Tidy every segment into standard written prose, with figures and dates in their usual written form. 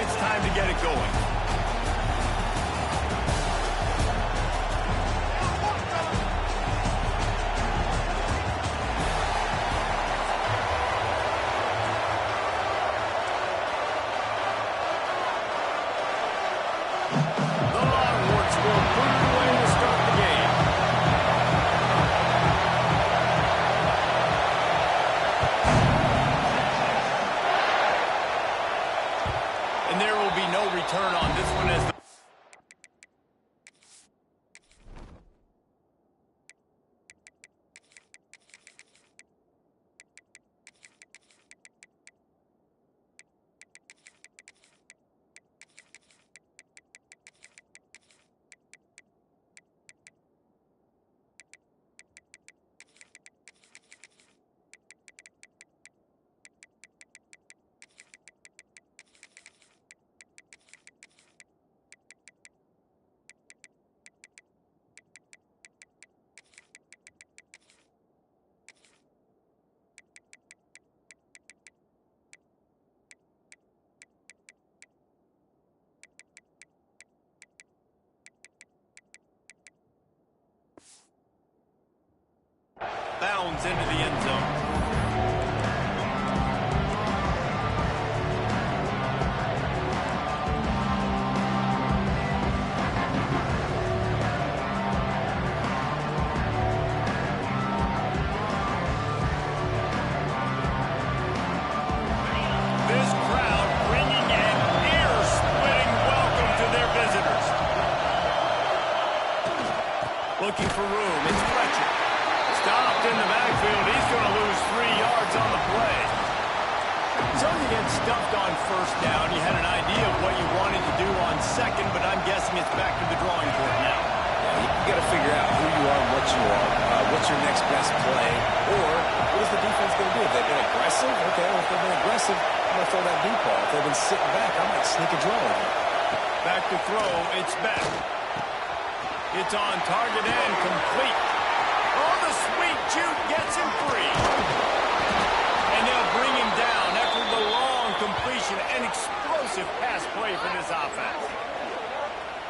it's time to get it going. Turn on this one as bounds into the end zone. This crowd bringing an ear-splitting welcome to their visitors. Looking for room. It's Fletcher. Stopped in the backfield. He's going to lose 3 yards on the play. So you get stuffed on first down. You had an idea of what you wanted to do on second, but I'm guessing it's back to the drawing board now. Yeah, you got to figure out who you are and what you are. What's your next best play? Or what is the defense going to do? If they've been aggressive, okay, well, if they've been aggressive, I'm going to throw that deep ball. If they've been sitting back, I might sneak a draw with it. Back to throw. It's back. It's on target and complete. Oh, the sweet juke gets him free. And they'll bring him down after the long completion. An explosive pass play for this offense.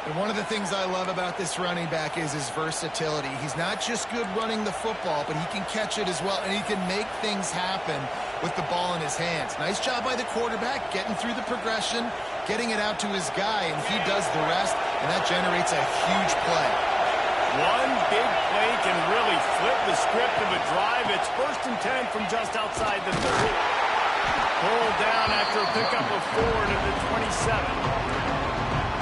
And one of the things I love about this running back is his versatility. He's not just good running the football, but he can catch it as well, and he can make things happen with the ball in his hands. Nice job by the quarterback, getting through the progression, getting it out to his guy, and he does the rest, and that generates a huge play. One big play can really flip the script of a drive. It's 1st and 10 from just outside the 30. Pulled down after a pickup of 4 to the 27.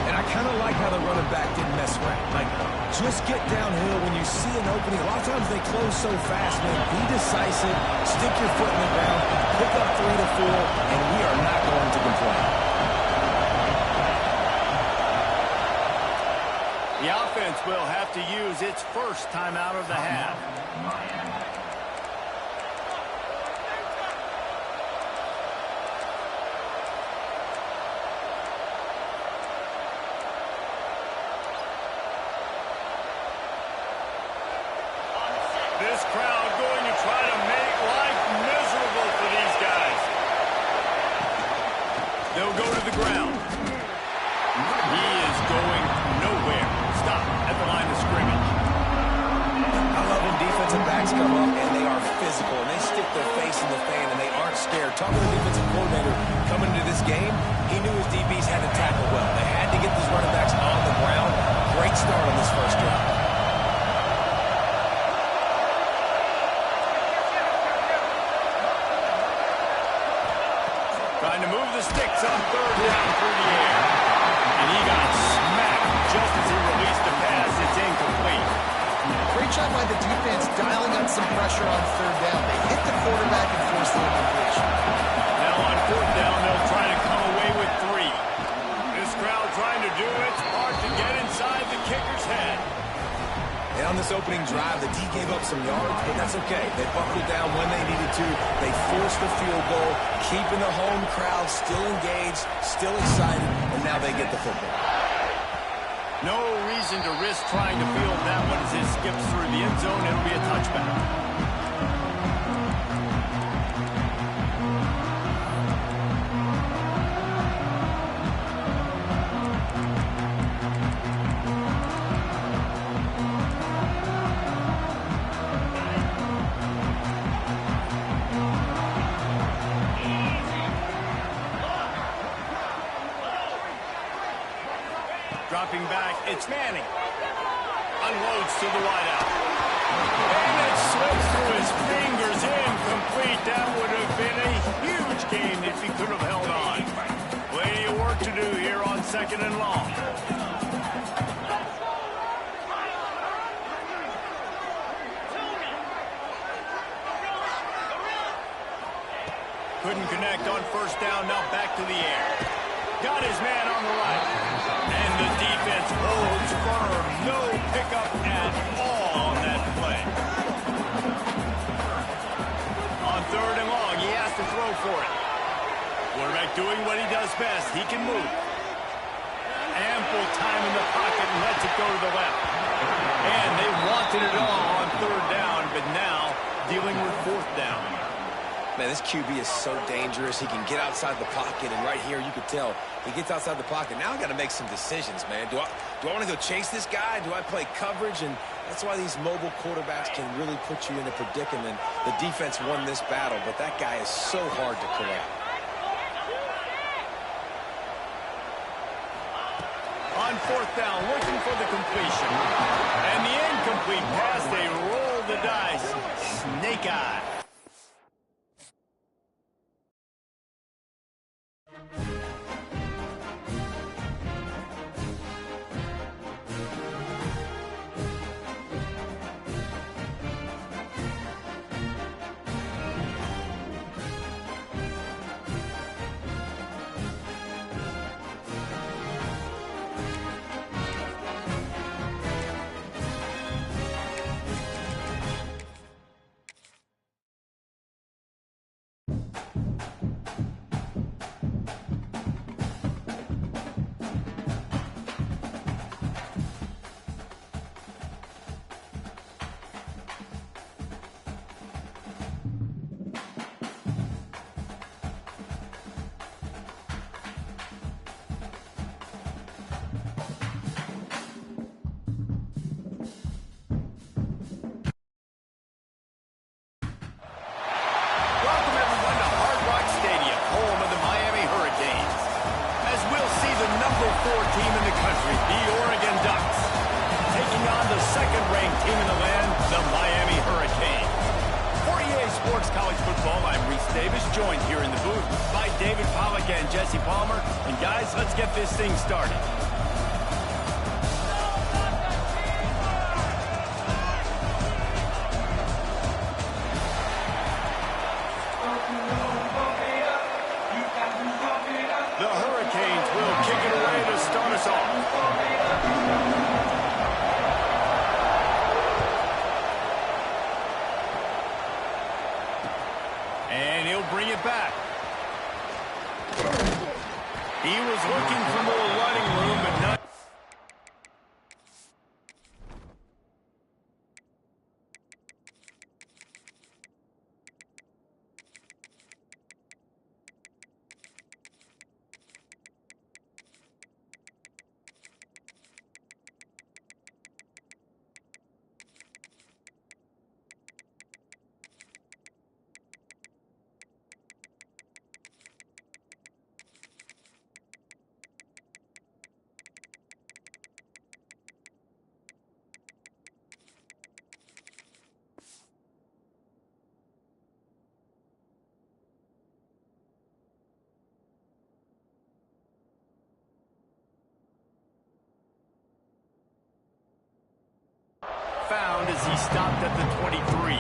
And I kind of like how the running back didn't mess around. Like, just get downhill when you see an opening. A lot of times they close so fast, man. Be decisive, stick your foot in the ground, pick up 3 to 4, and we are not going to complain. The offense will have to use its first timeout of the half. This crowd going to try to make life miserable for these guys. They'll go to the ground. He is going nowhere. Stop at the line of scrimmage. I love when defensive backs come up and they are physical and they stick their face in the fan and they aren't scared. Talking to the defensive coordinator coming into this game, he knew his DBs had to tackle well. They had to get these running backs on the ground. Great start on this first drive. Trying to move the sticks on 3rd down through the air. And he got smacked just as he released the pass. It's incomplete. Great job by the defense dialing on some pressure on 3rd down. They hit the quarterback and forced the incompletion. Now on 4th down, they'll try to come away with 3. This crowd trying to do its part to get inside the kicker's head. And on this opening drive, the D gave up some yards, but that's okay. They buckled down when they needed to. They forced the field goal, keeping the home crowd still engaged, still excited, and now they get the football. No reason to risk trying to field that one as it skips through the end zone. It'll be a touchback. Dropping back, it's Manning. Unloads to the wideout. And it slips through his fingers, incomplete. That would have been a huge gain if he could have held on. Plenty of work to do here on 2nd and long. Couldn't connect on 1st down, now back to the air. Got his man on the right. And the defense holds firm. No pickup at all on that play. On 3rd and long, he has to throw for it. Quarterback doing what he does best. He can move. Ample time in the pocket and lets it go to the left. And they wanted it all on 3rd down, but now dealing with 4th down. Man, this QB is so dangerous. He can get outside the pocket, and right here you could tell he gets outside the pocket. Now I got to make some decisions, man. Do I want to go chase this guy? Do I play coverage? And that's why these mobile quarterbacks can really put you in a predicament. The defense won this battle, but that guy is so hard to corral. On 4th down, looking for the completion. And the incomplete pass, they roll the dice. Snake eye. Team in the country, the Oregon Ducks, taking on the 2nd-ranked team in the land, the Miami Hurricanes. For EA Sports College Football, I'm Reese Davis, joined here in the booth by David Pollack and Jesse Palmer. And guys, let's get this thing started. The Hurricanes will kick it away to start us off. And he'll bring it back. He was looking for more running room, but not. Found as he stopped at the 23.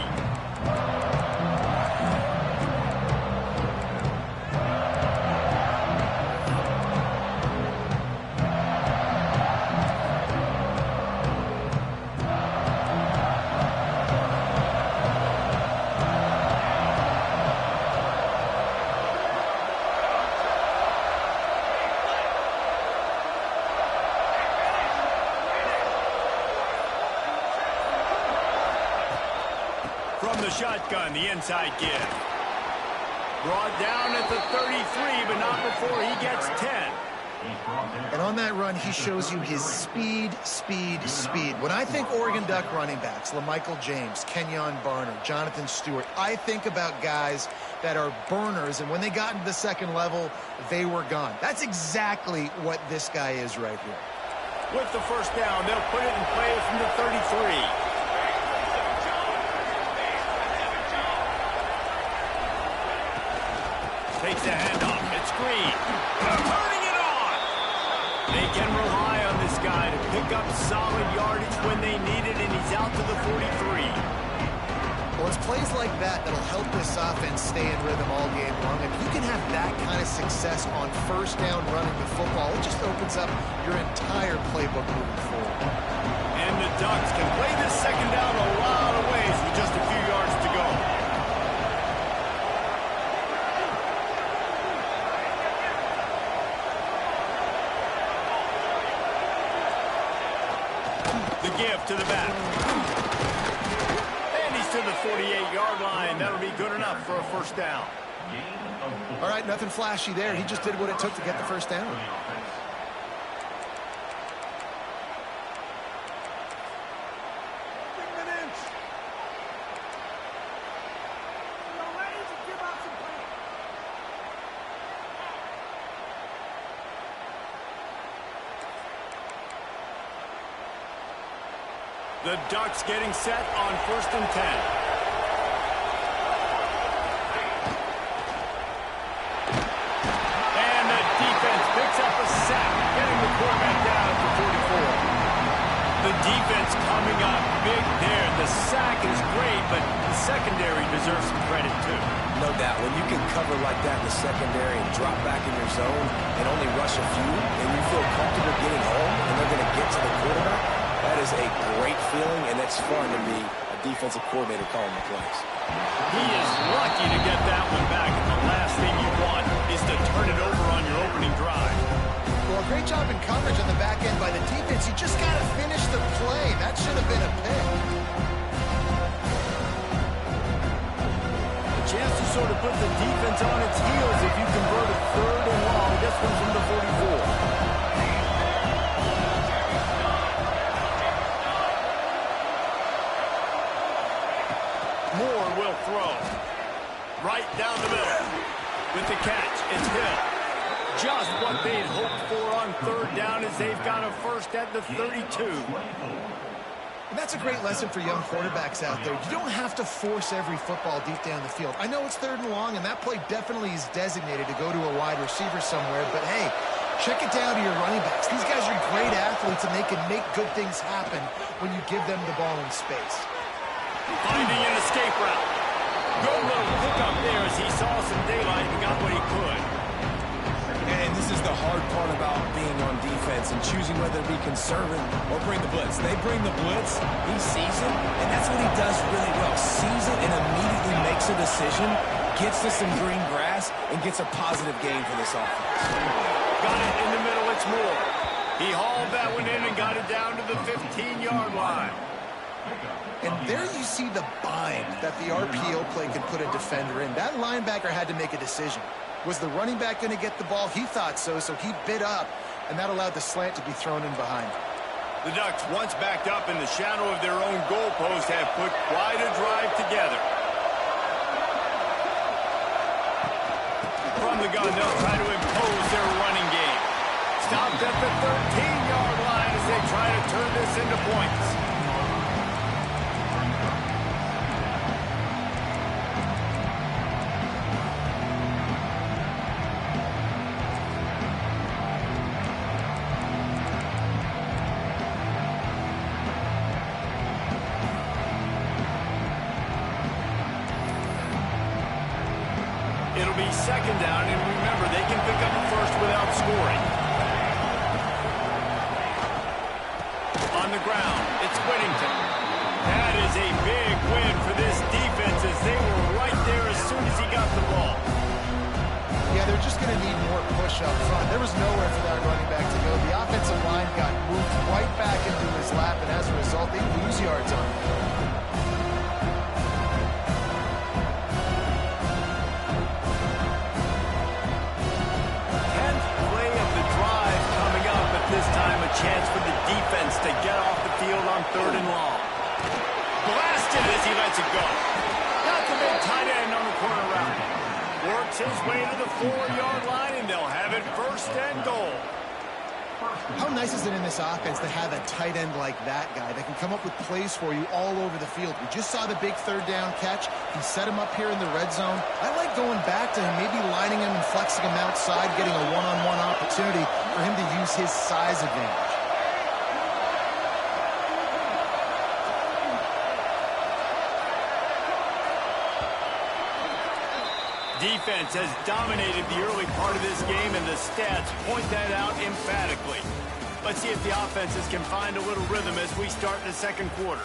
From the shotgun, the inside give. Brought down at the 33, but not before he gets 10. And on that run, he shows you his speed. When I think Oregon Duck running backs, LaMichael James, Kenyon Barner, Jonathan Stewart, I think about guys that are burners, and when they got into the second level, they were gone. That's exactly what this guy is right here. With the first down, they'll put it in play from the 33. Takes the handoff. It's Green. Turning it on. They can rely on this guy to pick up solid yardage when they need it, and he's out to the 43. Well, it's plays like that that'll help this offense stay in rhythm all game long. If you can have that kind of success on first down running the football, it just opens up your entire playbook moving forward. And the Ducks can play this second down a lot of ways with just a few yards to go. The give to the back. To the 48-yard line. That'll be good enough for a first down. All right, nothing flashy there. He just did what it took to get the first down. The Ducks getting set on 1st and 10. And the defense picks up a sack, getting the quarterback down at the 44. The defense coming up big there. The sack is great, but the secondary deserves some credit too. No doubt. When you can cover like that in the secondary and drop back in your zone and only rush a few, and you feel comfortable getting home, and they're going to get to the quarterback, that is a great feeling, and it's fun to be a defensive coordinator calling the plays. He is lucky to get that one back, and the last thing you want is to turn it over on your opening drive. Well, great job in coverage on the back end by the defense. You just got to finish the play. That should have been a pick. A chance to sort of put the defense on its heels if you convert a 3rd and long. This one from the 44. Moore will throw. Right down the middle. With the catch, it's Hill. Just what they'd hoped for on 3rd down as they've got a first at the 32. And that's a great lesson for young quarterbacks out there. You don't have to force every football deep down the field. I know it's 3rd and long, and that play definitely is designated to go to a wide receiver somewhere, but hey, check it down to your running backs. These guys are great athletes, and they can make good things happen when you give them the ball in space. Finding an escape route. Good little hookup there as he saw some daylight and got what he could. And this is the hard part about being on defense and choosing whether to be conservative or bring the blitz. They bring the blitz, he sees it, and that's what he does really well. Sees it and immediately makes a decision, gets to some green grass, and gets a positive gain for this offense. Got it in the middle, it's Moore. He hauled that one in and got it down to the 15-yard line. And there you see the bind that the RPO play can put a defender in. That linebacker had to make a decision. Was the running back going to get the ball? He thought so, so he bid up, and that allowed the slant to be thrown in behind. The Ducks, once backed up in the shadow of their own goalpost, have put quite a drive together. From the gun, they'll try to impose their running game. Stopped at the 13-yard line as they try to turn this into points. It'll be 2nd down, and remember, they can pick up a first without scoring. On the ground, it's Whittington. That is a big win for this defense as they were right there as soon as he got the ball. Yeah, they're just going to need more push up front. There was nowhere for that running back to go. The offensive line got moved right back into his lap, and as a result, they lose yards on him. This time a chance for the defense to get off the field on 3rd and long. Blasted as he lets it go. Got the big tight end on the corner route. Works his way to the 4-yard line, and they'll have it 1st and goal. How nice is it in this offense to have a tight end like that guy that can come up with plays for you all over the field? We just saw the big third down catch. He set him up here in the red zone. I like going back to him, maybe lining him and flexing him outside, getting a one-on-one opportunity for him to use his size advantage. Defense has dominated the early part of this game, and the stats point that out emphatically. Let's see if the offenses can find a little rhythm as we start the second quarter.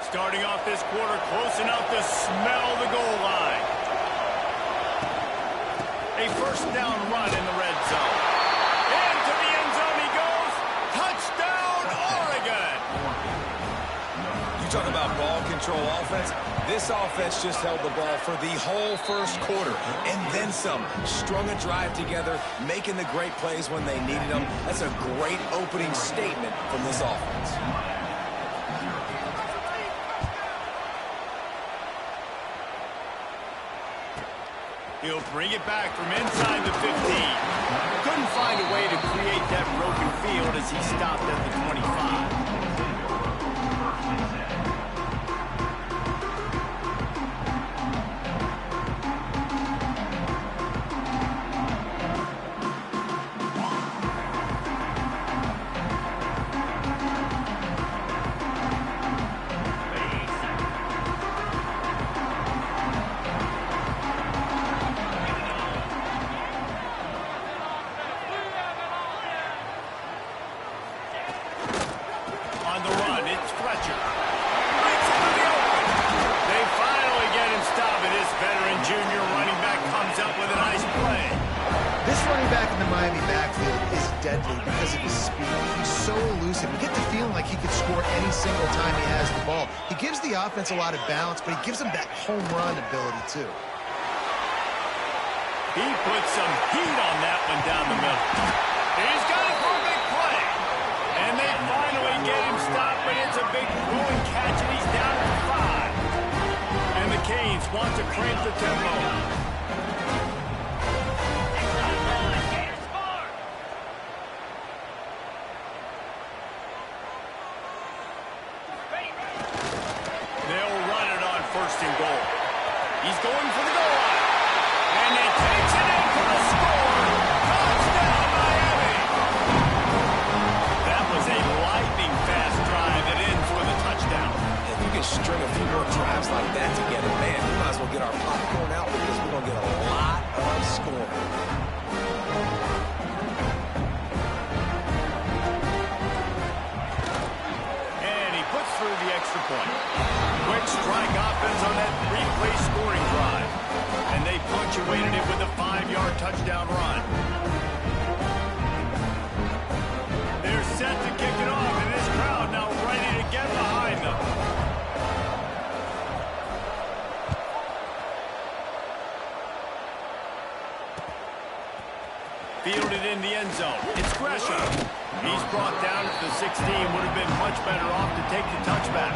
Starting off this quarter close enough to smell the goal line. A first down run in the red zone. Into the end zone he goes. Touchdown, Oregon! Talk about ball control offense. This offense just held the ball for the whole first quarter and then some. Strung a drive together, making the great plays when they needed them. That's a great opening statement from this offense. He'll bring it back from inside the 15. Couldn't find a way to create that broken field as he stopped at the 25. Because of his speed. He's so elusive. You get the feeling like he could score any single time he has the ball. He gives the offense a lot of balance, but he gives them that home run ability, too. He put some heat on that one down the middle. He's got it for a big play. And they finally get him stopped, but it's a big throwing catch, and he's down to 5. And the Canes want to crank the tempo. He's going for the goal line. And he takes it in for the score. Touchdown, Miami. That was a lightning-fast drive that ends with a touchdown. If you can string a few more drives like that together, man, we might as well get our popcorn out because we're going to get a lot of scoring. And he puts through the extra point. Quick strike offense on that three-play scoring drive. And they punctuated it with a 5-yard touchdown run. They're set to kick it off, and this crowd now ready to get behind them. Fielded in the end zone. It's Gresham. He's brought down at the 16. Would have been much better off to take the touchback.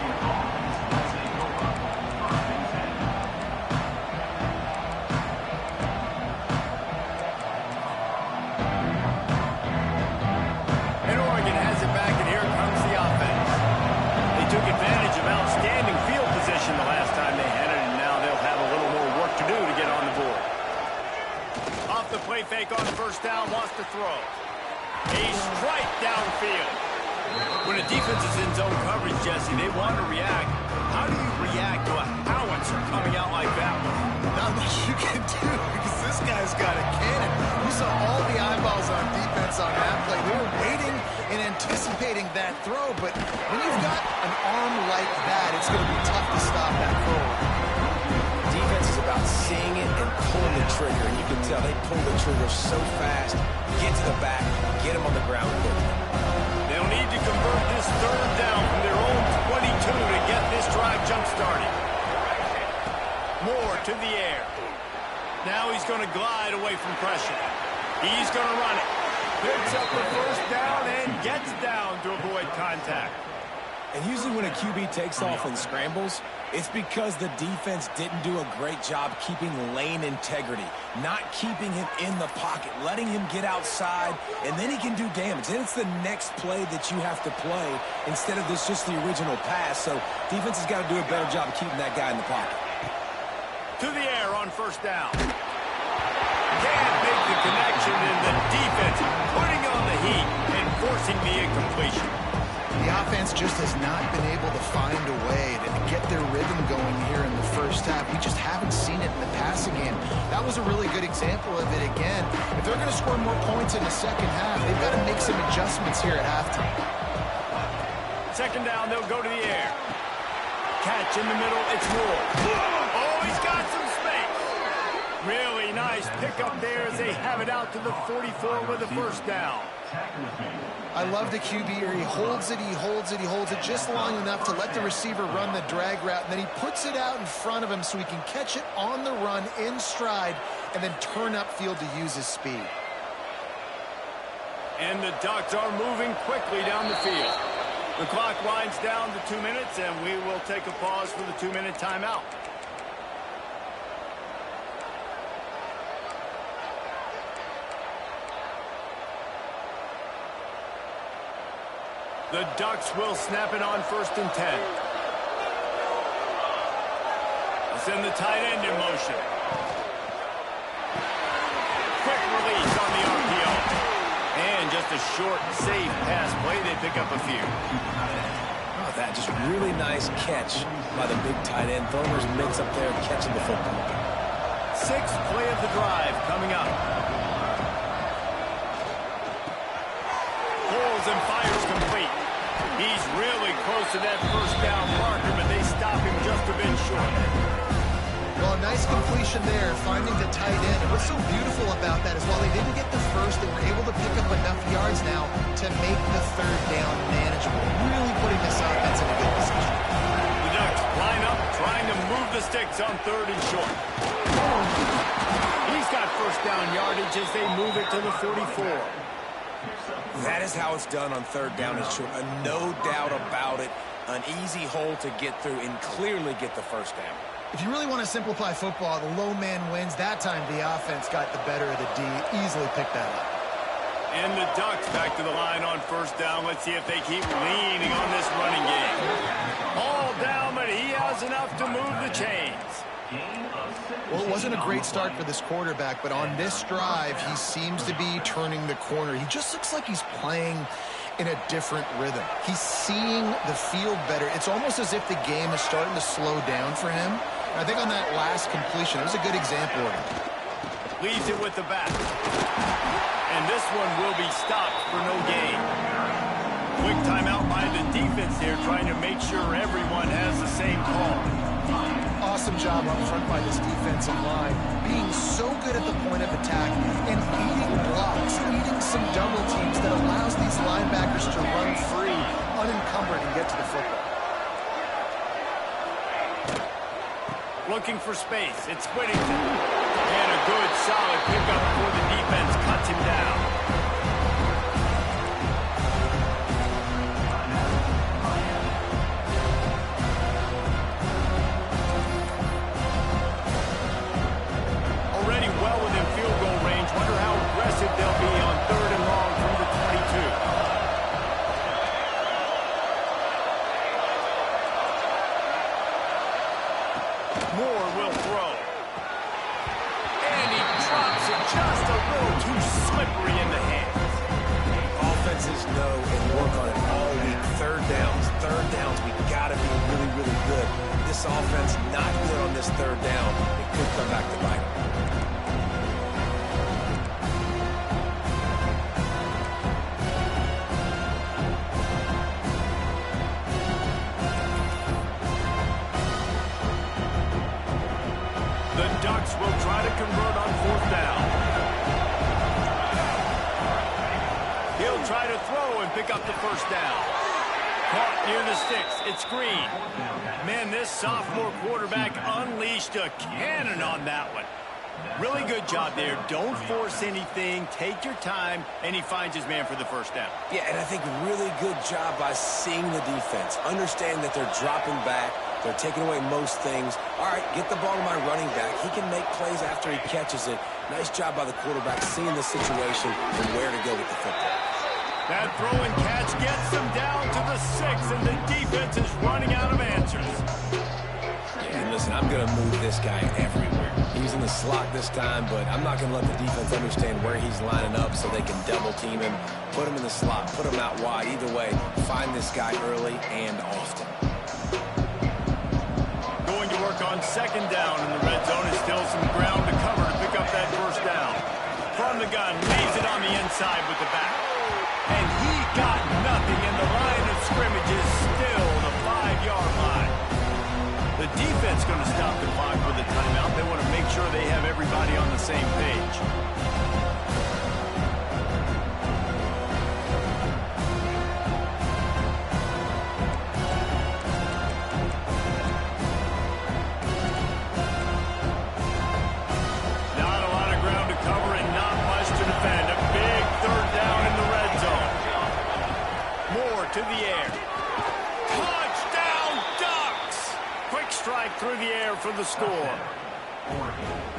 Play fake on first down, wants to throw. A strike downfield. When a defense is in zone coverage, Jesse, they want to react. How do you react to a howitzer coming out like that one? Not much you can do because this guy's got a cannon. You saw all the eyeballs on defense on that play. They were waiting and anticipating that throw, but when you've got an arm like that, it's going to be tough to stop that forward. Defense is about seeing it and pulling the trigger, and you can tell they pull the trigger so fast, get to the back, get him on the ground quickly. They'll need to convert this third down from their own 22 to get this drive jump-started. Moore to the air. Now he's going to glide away from pressure. He's going to run it. Picks up the first down and gets down to avoid contact. And usually when a QB takes off and scrambles, It's because the defense didn't do a great job keeping lane integrity, not keeping him in the pocket, letting him get outside, and then he can do damage. Then it's the next play that you have to play instead of this just the original pass. So defense has got to do a better job of keeping that guy in the pocket. To the air on first down. Can't make the connection, and the defense putting on the heat and forcing the incompletion. The offense just has not been able to find a way to get their rhythm going here in the first half. We just haven't seen it in the passing game. That was a really good example of it again. If they're going to score more points in the second half, they've got to make some adjustments here at halftime. Second down, they'll go to the air. Catch in the middle, it's Moore. Oh, he's got some space. Really nice pickup there as they have it out to the 44 with a first down. I love the QB here. He holds it, he holds it, he holds it just long enough to let the receiver run the drag route, and then he puts it out in front of him so he can catch it on the run in stride and then turn upfield to use his speed. And the Ducks are moving quickly down the field. The clock winds down to 2 minutes, and we will take a pause for the 2-minute timeout. The Ducks will snap it on 1st and 10. They send the tight end in motion. Quick release on the RPO. And just a short, safe pass play. They pick up a few. Oh, that just really nice catch by the big tight end. Throwing his mitts up there and catching the football. 6th play of the drive coming up. Pulls and fires complete. He's really close to that first down marker, but they stop him just a bit short. Well, a nice completion there, finding the tight end. And what's so beautiful about that is while they didn't get the first, they were able to pick up enough yards now to make the 3rd down manageable. Really putting this offense in a good position. The Ducks line up, trying to move the sticks on 3rd and short. He's got first down yardage as they move it to the 44. That is how it's done on 3rd down and short. No doubt about it. An easy hole to get through and clearly get the first down. If you really want to simplify football, the low man wins. That time the offense got the better of the D. Easily picked that up. And the Ducks back to the line on first down. Let's see if they keep leaning on this running game. All down, but he has enough to move the chains. Well, it wasn't a great start for this quarterback, but on this drive, he seems to be turning the corner. He just looks like he's playing in a different rhythm. He's seeing the field better. It's almost as if the game is starting to slow down for him. And I think on that last completion, it was a good example of it. Leaves it with the back. And this one will be stopped for no gain. Quick timeout by the defense here, trying to make sure everyone has the same call. Awesome job up front by this defensive line, being so good at the point of attack and eating blocks, eating some double teams that allows these linebackers to run free, unencumbered, and get to the football. Looking for space. It's Whittington. And a good, solid pickup before the defense cuts him down. Already well within field goal range. Wonder how aggressive they'll be on 3rd and long from the 22. Moore will throw. And he drops it just a little too slippery in the hands. Offenses know and work on it all week. 3rd downs. 3rd downs, we got to be really, really good. This offense not good on this 3rd down. It could come back to bite them. The Ducks will try to convert on 4th down. He'll try to throw and pick up the first down. Caught near the sticks. It's Green. Man, this sophomore quarterback unleashed a cannon on that one. Really good job there. Don't force anything. Take your time, and he finds his man for the first down. Yeah, and I think really good job by seeing the defense. Understand that they're dropping back, They're taking away most things. All right, get the ball to my running back. He can make plays after he catches it. Nice job by the quarterback seeing the situation and where to go with the football. That throw and catch gets them down to the 6, and the defense is running out of answers. And listen, I'm going to move this guy everywhere. He's in the slot this time, but I'm not going to let the defense understand where he's lining up so they can double team him, put him in the slot, put him out wide. Either way, find this guy early and often. Going to work on second down in the red zone is still some ground to cover to pick up that first down. From the gun, leaves it on the inside with the back. And he got nothing, and the line of scrimmage is still the 5-yard line. The defense going to stop the clock with a timeout. They want to make sure they have everybody on the same page. Not a lot of ground to cover and not much to defend. A big third down in the red zone. Moore to the air. Touchdown Ducks! Quick strike through the air for the score.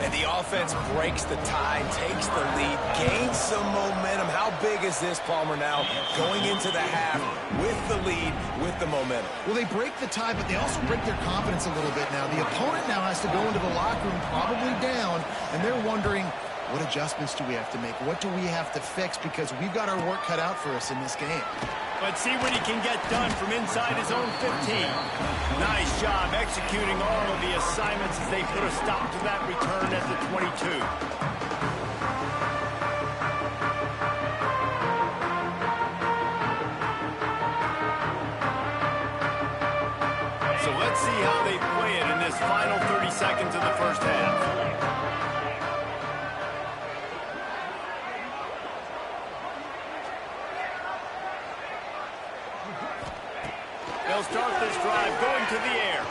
And the offense breaks the tie, takes the lead, gains some momentum. How big is this, Palmer, now going into the half with the lead, with the momentum? Well, they break the tie, but they also break their confidence a little bit now. The opponent now has to go into the locker room probably down, and they're wondering, what adjustments do we have to make? What do we have to fix? Because we've got our work cut out for us in this game. Let's see what he can get done from inside his own 15. Nice job executing all of the assignments as they put a stop to that return at the 22. So let's see how they play it in this final 30 seconds of the first half. They'll start this drive going to the air.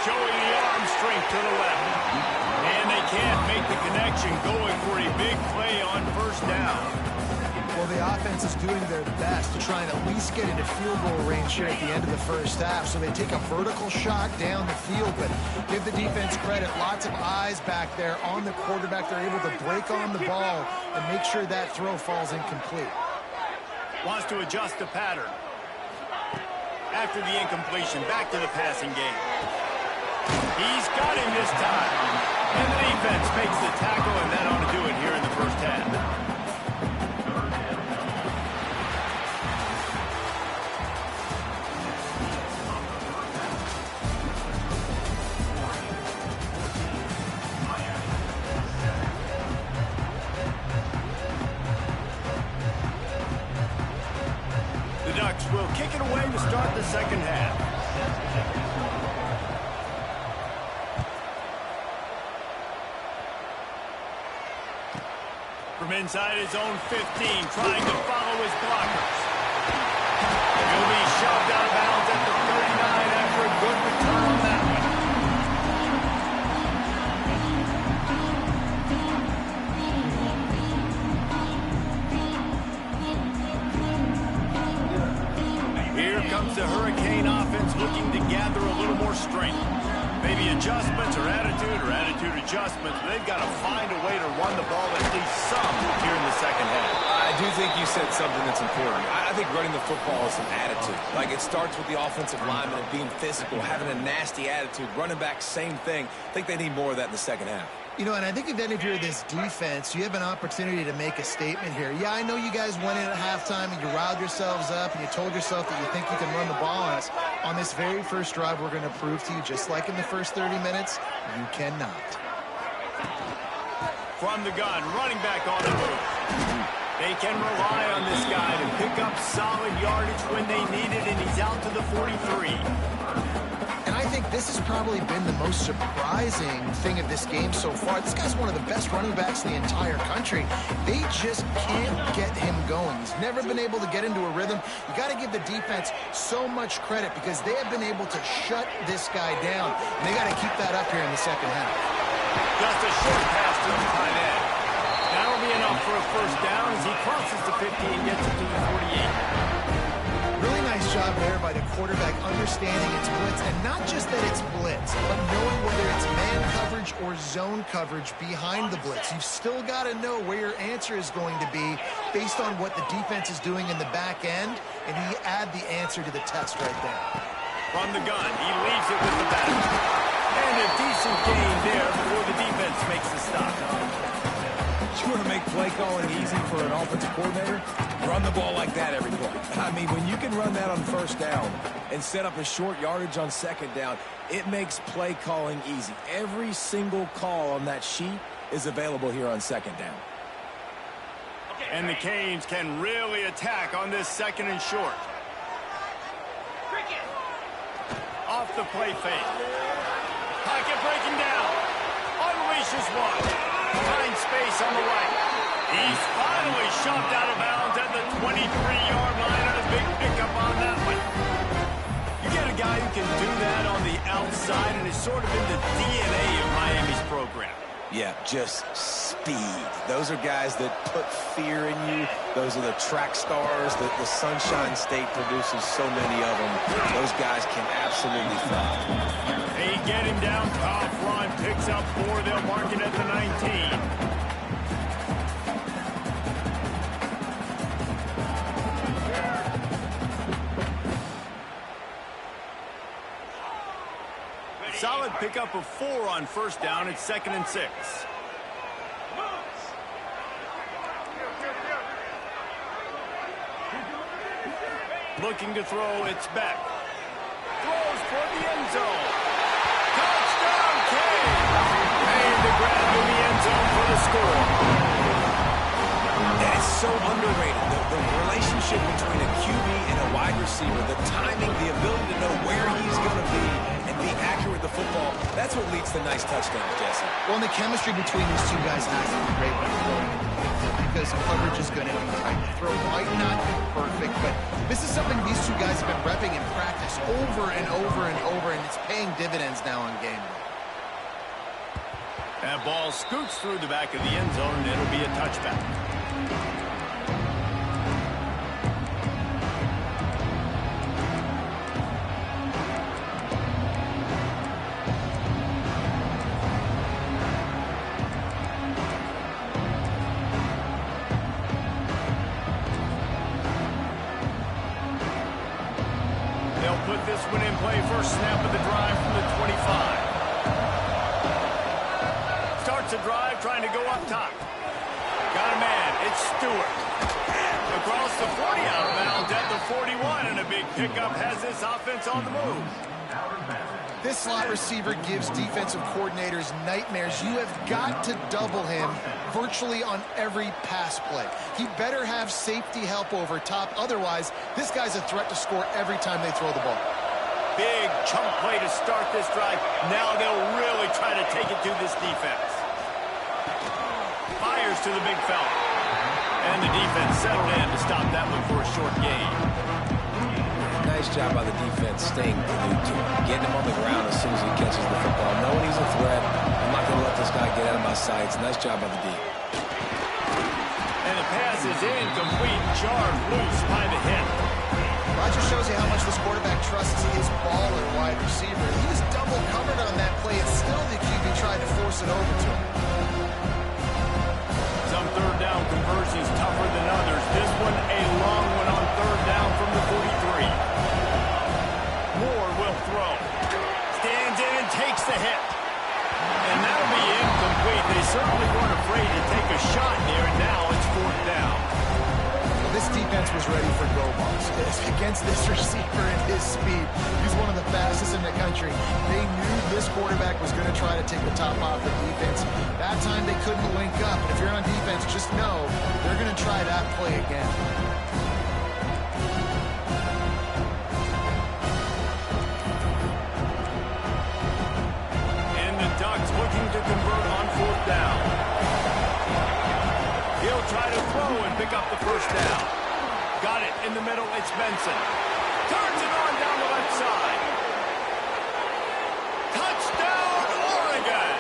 Showing the arm strength to the left. And they can't make the connection, going for a big play on first down. Well, the offense is doing their best to try and at least get into field goal range here at the end of the first half. So they take a vertical shot down the field, but give the defense credit. Lots of eyes back there on the quarterback. They're able to break on the ball and make sure that throw falls incomplete. Wants to adjust the pattern. After the incompletion, back to the passing game. He's got him this time. And the defense makes the tackle, and that ought to do it here in the first half. The Ducks will kick it away to start the second half. From inside his own 15, trying to follow his blockers. He'll be shoved out of bounds at the 39 after a good return on that one. Here comes the Hurricane offense looking to gather a little more strength. Maybe adjustments or attitude adjustments. They've got to find a way to run the ball at least some here in the second half. I do think you said something that's important. I think running the football is an attitude. Like, it starts with the offensive lineman and being physical, having a nasty attitude. Running back, same thing. I think they need more of that in the second half. You know, and I think then if you're this defense, you have an opportunity to make a statement here. Yeah, I know you guys went in at halftime and you riled yourselves up and you told yourself that you think you can run the ball on us. On this very first drive, we're going to prove to you, just like in the first 30 minutes, you cannot. From the gun, running back on the move. They can rely on this guy to pick up solid yardage when they need it, and he's out to the 43. And I think this has probably been the most surprising thing of this game so far. This guy's one of the best running backs in the entire country. They just can't get him going. He's never been able to get into a rhythm. You got to give the defense so much credit because they have been able to shut this guy down. And they got to keep that up here in the second half. Just a short pass to the tight end. That'll be enough for a first down as he crosses the 50 and gets it to the 48. Really nice Nice job there by the quarterback understanding it's blitz, and not just that it's blitz, but knowing whether it's man coverage or zone coverage behind the blitz. You've still got to know where your answer is going to be based on what the defense is doing in the back end, and you add the answer to the test right there. From the gun, he leaves it with the back. And a decent gain there before the defense makes the stop. You want to make play calling easy for an offensive coordinator? Run the ball like that every play. I mean, when you can run that on first down and set up a short yardage on second down, it makes play calling easy. Every single call on that sheet is available here on second down. And the Canes can really attack on this second and short. Off the play fake. Pocket breaking down. Unleashes one. Finds space on the right. He's finally shoved out of bounds at the 23-yard line on a big pickup on that one. You get a guy who can do that on the outside, and it's sort of in the DNA of Miami's program. Yeah, just speed. Those are guys that put fear in you. Those are the track stars that the Sunshine State produces so many of them. Those guys can absolutely fly. They get him down, tough run, picks up 4, they'll mark it at the 19. Solid pickup of 4 on first down. It's 2nd and 6. Looking to throw, it's Beck. Throws for the end zone. Touchdown, Canes! Made the grab in the end zone for the score. That is so underrated. The relationship between a QB and a wide receiver, the timing, the ability to know where he's going to be and be accurate with the football, that's what leads to nice touchdowns, Jesse. Well, and the chemistry between these two guys has to be great when you're throwing into the field because coverage is going to be tight. The throw might not be perfect, but this is something these two guys have been repping in practice over and over and over, and it's paying dividends now on game day. That ball scoots through the back of the end zone, and it'll be a touchback. They'll put this one in play. First snap of the drive from the 25. Starts a drive trying to go up top. Got a man. It's Stewart. Across the 40 out of bounds at the 41, and a big pickup has this offense on the move. This slot receiver gives defensive coordinators nightmares. You have got to double him virtually on every pass play. He better have safety help over top. Otherwise, this guy's a threat to score every time they throw the ball. Big chunk play to start this drive. Now they'll really try to take it to this defense. Fires to the big fella. And the defense settled in to stop that one for a short gain. Nice job by the defense staying glued to him, getting him on the ground as soon as he catches the football, knowing he's a threat. I'm not going to let this guy get out of my sights. Nice job by the D. And the pass is incomplete, jarred loose by the hit. Roger shows you how much this quarterback trusts his baller wide receiver. He was double covered on that play, and still the QB tried to force it over to him. Some third down conversions tougher than others. This one a long one on third down from the 43. Moore will throw. Stands in and takes the hit. And that'll be incomplete. They certainly weren't afraid to take a shot there, and now it's 4th down. Well, this defense was ready for go balls. Against this receiver and his speed, he's one of the fastest in the country. They knew this quarterback was going to try to take the top off the defense. That time they couldn't link up. And if you're on defense, just know they're going to try that play again. Ducks looking to convert on 4th down. He'll try to throw and pick up the first down. Got it in the middle. It's Benson. Turns it on down the left side. Touchdown, Oregon!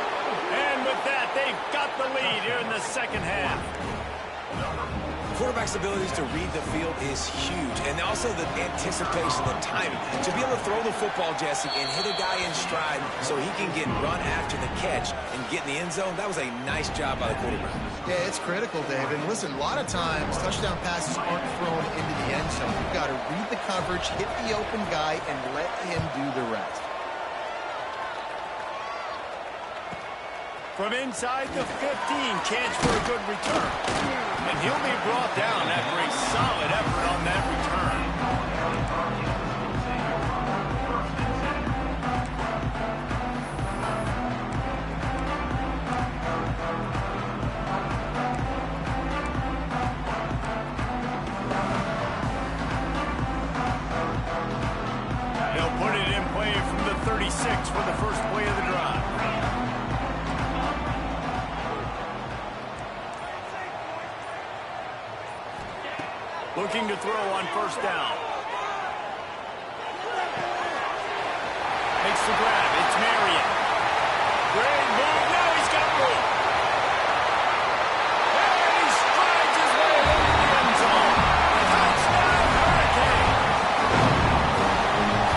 And with that, they've got the lead here in the second half. Quarterback's abilities to read the field is huge, and also the anticipation, the timing. To be able to throw the football, Jesse, and hit a guy in stride so he can get run after the catch and get in the end zone, that was a nice job by the quarterback. Yeah, it's critical, David. And listen, a lot of times, touchdown passes aren't thrown into the end zone. You've got to read the coverage, hit the open guy, and let him do the rest. From inside the 15, chance for a good return. And he'll be brought down after a solid effort on that return. They'll put it in play from the 36 for the first play of the drive. Looking to throw on first down. Makes the grab. It's Marion. Great move. Now he's got room. And he strides his way into the end zone. Touchdown, Hurricane.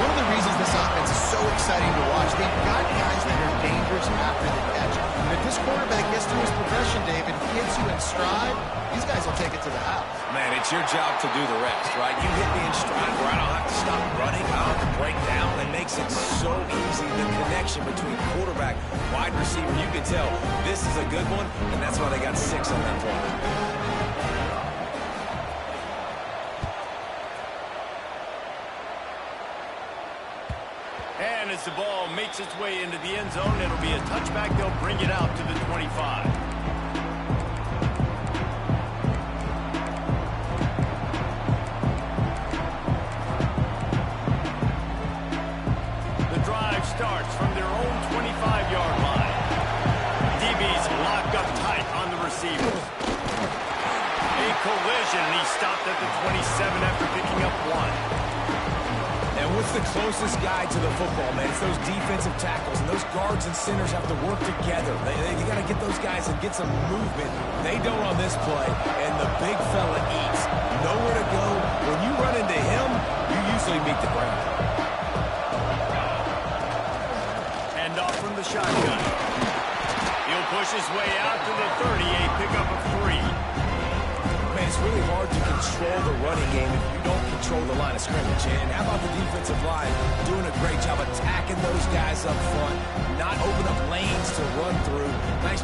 One of the reasons this offense is so exciting to watch, they've got guys that are dangerous after the catch. And if this quarterback gets through his progression, David, hits you in stride, these guys will take it to the house. Man, it's your job to do the rest, right? You hit me in stride where I don't have to stop running. I don't have to break down. It makes it so easy. The connection between quarterback, wide receiver, you can tell this is a good one, and that's why they got 6 on that play. And as the ball makes its way into the end zone, it'll be a touchback. They'll bring it out to the 25. Starts from their own 25-yard line. DB's locked up tight on the receivers. A collision, and he stopped at the 27 after picking up 1. And what's the closest guy to the football, man? It's those defensive tackles, and those guards and centers have to work together. They got to get those guys and get some movement. They don't on this play, and the big fella eats. Nowhere to go. When you run into him, you usually meet the ground. From the shotgun. He'll push his way out to the 30, a pickup of 3. Man, it's really hard to control the running game if you don't control the line of scrimmage. And how about the defensive line doing a great job attacking those guys up front, not open up lanes to run through. Nice.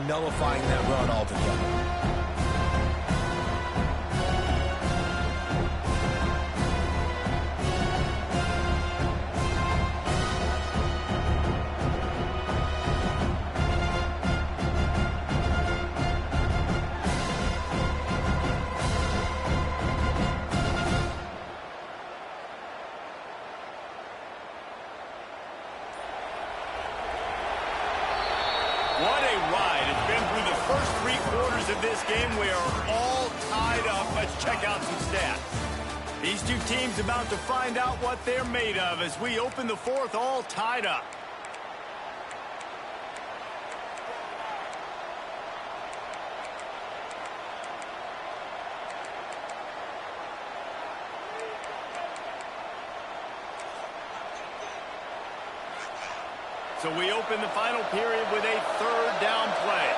Nullifying that run altogether. What a ride. It's been through the first 3 quarters of this game. We are all tied up. Let's check out some stats. These two teams about to find out what they're made of as we open the 4th all tied up. So we open the final period with a 3rd down play.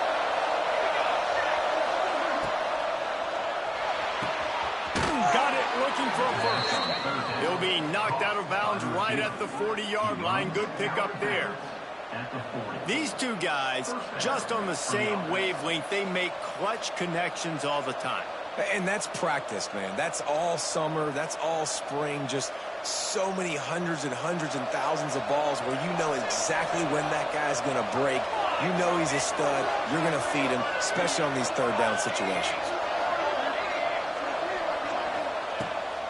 Got it, looking for a first. He'll be knocked out of bounds right at the 40-yard line. Good pickup there. These two guys, just on the same wavelength, they make clutch connections all the time. And that's practice, man. That's all summer. That's all spring. Just so many hundreds and thousands of balls where you know exactly when that guy's going to break. You know he's a stud. You're going to feed him, especially on these 3rd down situations.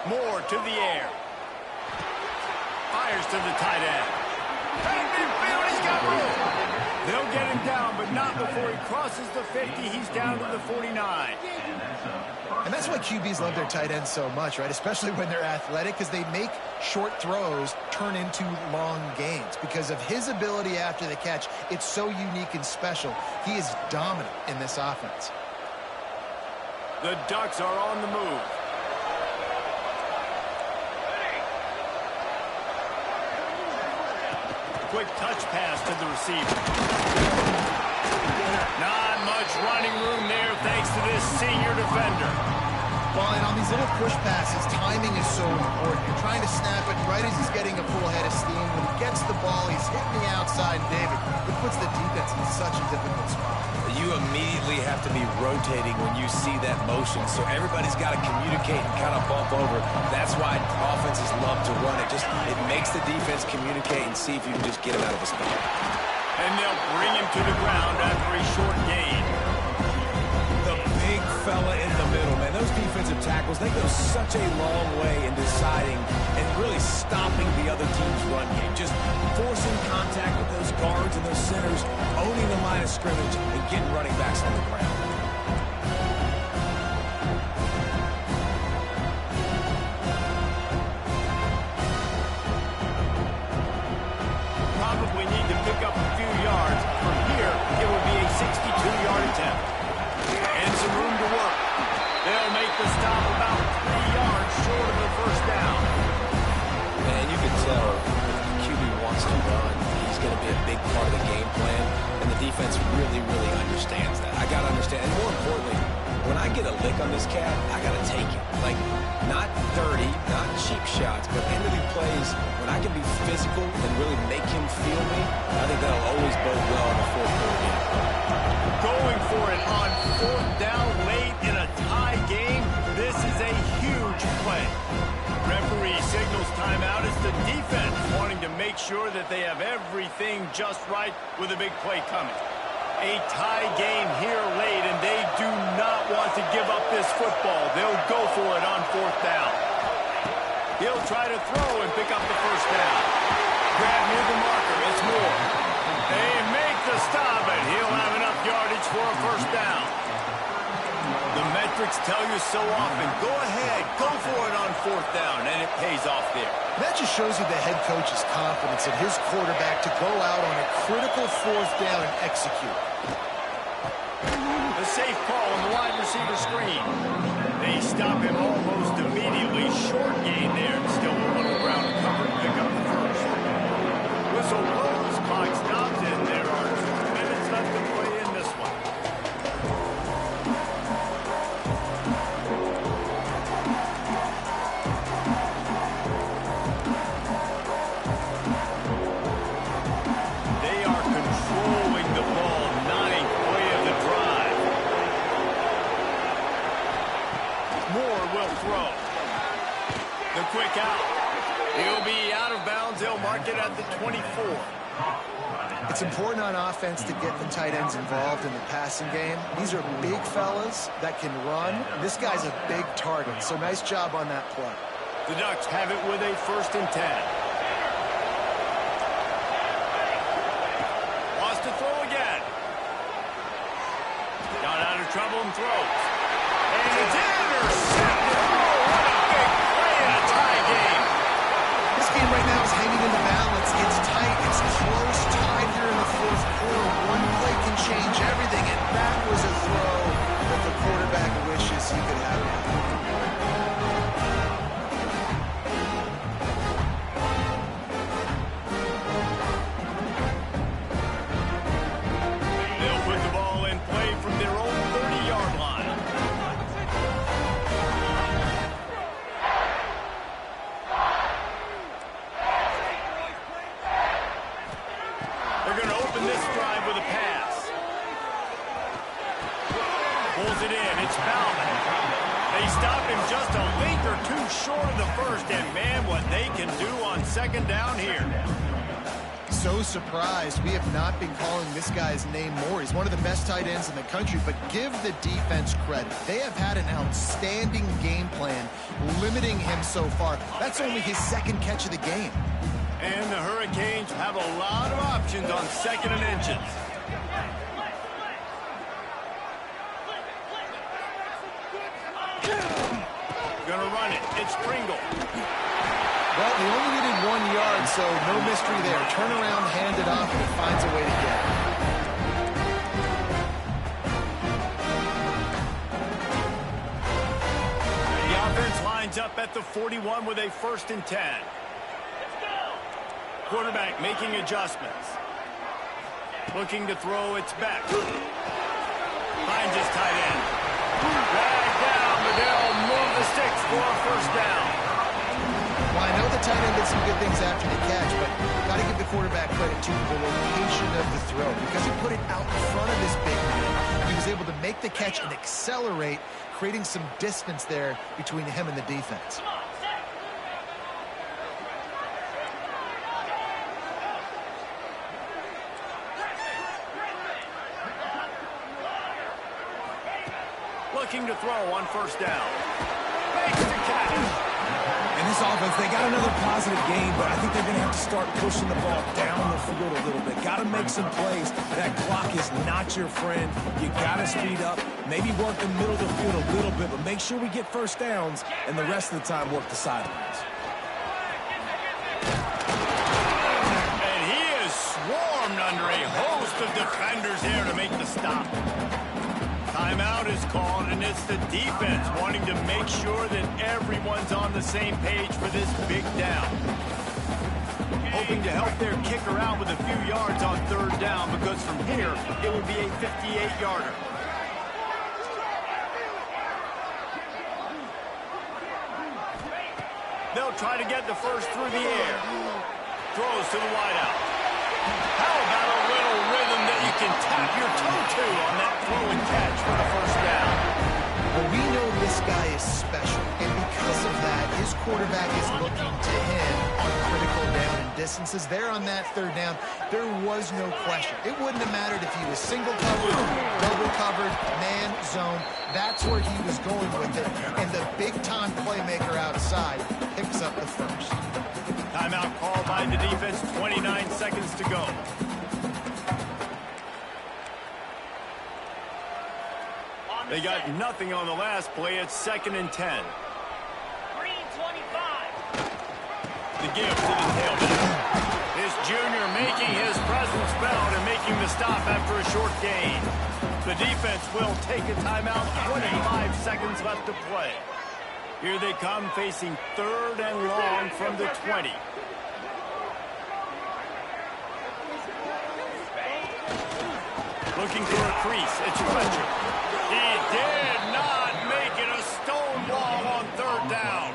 Moore to the air. Fires to the tight end. Midfield, he's got room. They'll get him down, but not before he crosses the 50. He's down to the 49. And that's why QBs love their tight ends so much, right? Especially when they're athletic, because they make short throws turn into long gains. Because of his ability after the catch, it's so unique and special. He is dominant in this offense. The Ducks are on the move. Quick touch pass to the receiver. Not much running room there thanks to this senior defender. Well, and on these little push passes, timing is so important. You're trying to snap it right as he's getting a full head of steam. When he gets the ball, he's hitting the outside, David. It puts the defense in such a difficult spot. You immediately have to be rotating when you see that motion, so everybody's got to communicate and kind of bump over. That's why offenses love to run it. It makes the defense communicate and see if you can just get him out of a spot. And they'll bring him to the ground after a short gain. The big fella in the middle, man. Those defensive tackles, they go such a long way in deciding and really stopping the other team's run game. Just forcing contact with those guards and those centers, owning the line of scrimmage, and getting running backs on the ground. Probably need to pick up a few yards. From here, it will be a 62-yard attempt. And some room to work. They'll make the stop about 3 yards short of the first down. Man, you can tell the QB wants to run. He's going to be a big part of the game plan, and the defense really, really understands that. I got to understand, and more importantly, when I get a lick on this cat, I got to take it. Like, not 30, not cheap shots, but end of the plays, when I can be physical and really make him feel me, I think that'll always bode well in the fourth quarter game. Going for it on fourth down late in a tie game. This is a huge play. Referee signals timeout as the defense wanting to make sure that they have everything just right with a big play coming. A tie game here late, and they do not want to give up this football. They'll go for it on fourth down. He'll try to throw and pick up the first down. Grab near the marker. It's Moore. They make the stop, and he'll have enough yardage for a first down. The metrics tell you so often, go ahead, go for it on fourth down, and it pays off there. That just shows you the head coach's confidence in his quarterback to go out on a critical fourth down and execute. The safe call on the wide receiver screen. They stop him almost immediately. Short gain there, and still on the ground to cover and pick up the first. Whistle blows, clock stops, and there are 2 minutes left to play in this one. They are controlling the ball. 9th play of the drive. Moore will throw. The quick out. He'll be out of bounds. They'll mark it at the 24. It's important on offense to get the tight ends involved in the passing game. These are big fellas that can run. This guy's a big target, so nice job on that play. The Ducks have it with a 1st and 10. Wants to throw again. Got out of trouble and throws. And it's intercepted. Oh, what a big play in a tie game. This game right now is hanging in the balance. It's tight. It's close, tied here in the fourth quarter. One play can change everything, and that was a throw that the quarterback wishes he could have. They'll put the ball in play from their own 30-yard line. They're going to open this drive with a pass. Pulls it in. It's Bauman. They stop him just a length or two short of the first, and man, what they can do on 2nd down here. So so surprised we have not been calling this guy's name more. He's one of the best tight ends in the country, but give the defense credit. They have had an outstanding game plan limiting him so far. That's only his second catch of the game. And the Hurricanes have a lot of options on 2nd and inches. Gonna run it. It's Pringle. Well, he only needed 1 yard, so no mystery there. Turn around, hand it off, and he finds a way to get it. The offense lines up at the 41 with a 1st and 10. Quarterback making adjustments. Looking to throw, it's back. Finds his tight end. Drag down, but they'll move the sticks for a 1st down. Well, I know the tight end did some good things after the catch, but got to give the quarterback credit to the location of the throw. Because he put it out in front of his big man, he was able to make the catch and accelerate, creating some distance there between him and the defense. Looking to throw on 1st down. Makes the catch. In this offense, they got another positive game, but I think they're going to have to start pushing the ball down the field a little bit. Got to make some plays. That clock is not your friend. You got to speed up, maybe work the middle of the field a little bit, but make sure we get 1st downs, and the rest of the time work the sidelines. And he is swarmed under a host of defenders here to make the stop. Timeout is called, and it's the defense wanting to make sure that everyone's on the same page for this big down. Hoping to help their kicker out with a few yards on 3rd down, because from here, it would be a 58-yarder. They'll try to get the 1st through the air. Throws to the wideout. How about a little rhythm that you can tap your toe to on that throw and catch for the 1st down? Well, we know this guy is special, and because of that, his quarterback is looking to him on critical down and distances. There on that 3rd down, there was no question. It wouldn't have mattered if he was single covered, double covered, man, zone. That's where he was going with it, and the big-time playmaker outside picks up the 1st. Timeout called by the defense, 29 seconds to go. They got nothing on the last play. It's 2nd and 10. Green 25. The give to the tailback. This junior making his presence felt and making the stop after a short gain. The defense will take a timeout. 25 seconds left to play. Here they come, facing 3rd and long from the 20. Looking for a crease. It's Fletcher. He did not make it a stone wall on 3rd down.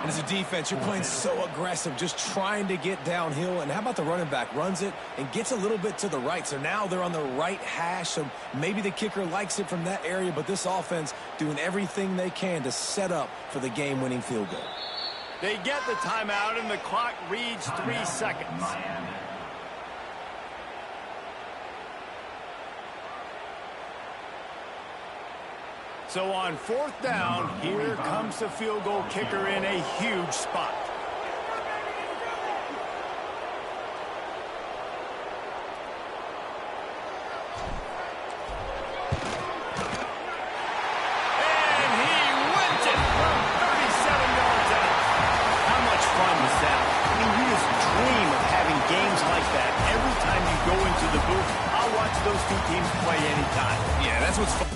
And as a defense, you're playing so aggressive, just trying to get downhill. And how about the running back? Runs it and gets a little bit to the right. So now they're on the right hash. So maybe the kicker likes it from that area, but this offense doing everything they can to set up for the game-winning field goal. They get the timeout, and the clock reads 3 seconds. So on 4th down, here comes the field goal kicker in a huge spot. And he wins it from 37 yards out. How much fun was that? I mean, we just dream of having games like that. Every time you go into the booth, I'll watch those two teams play anytime. Yeah, that's what's fun.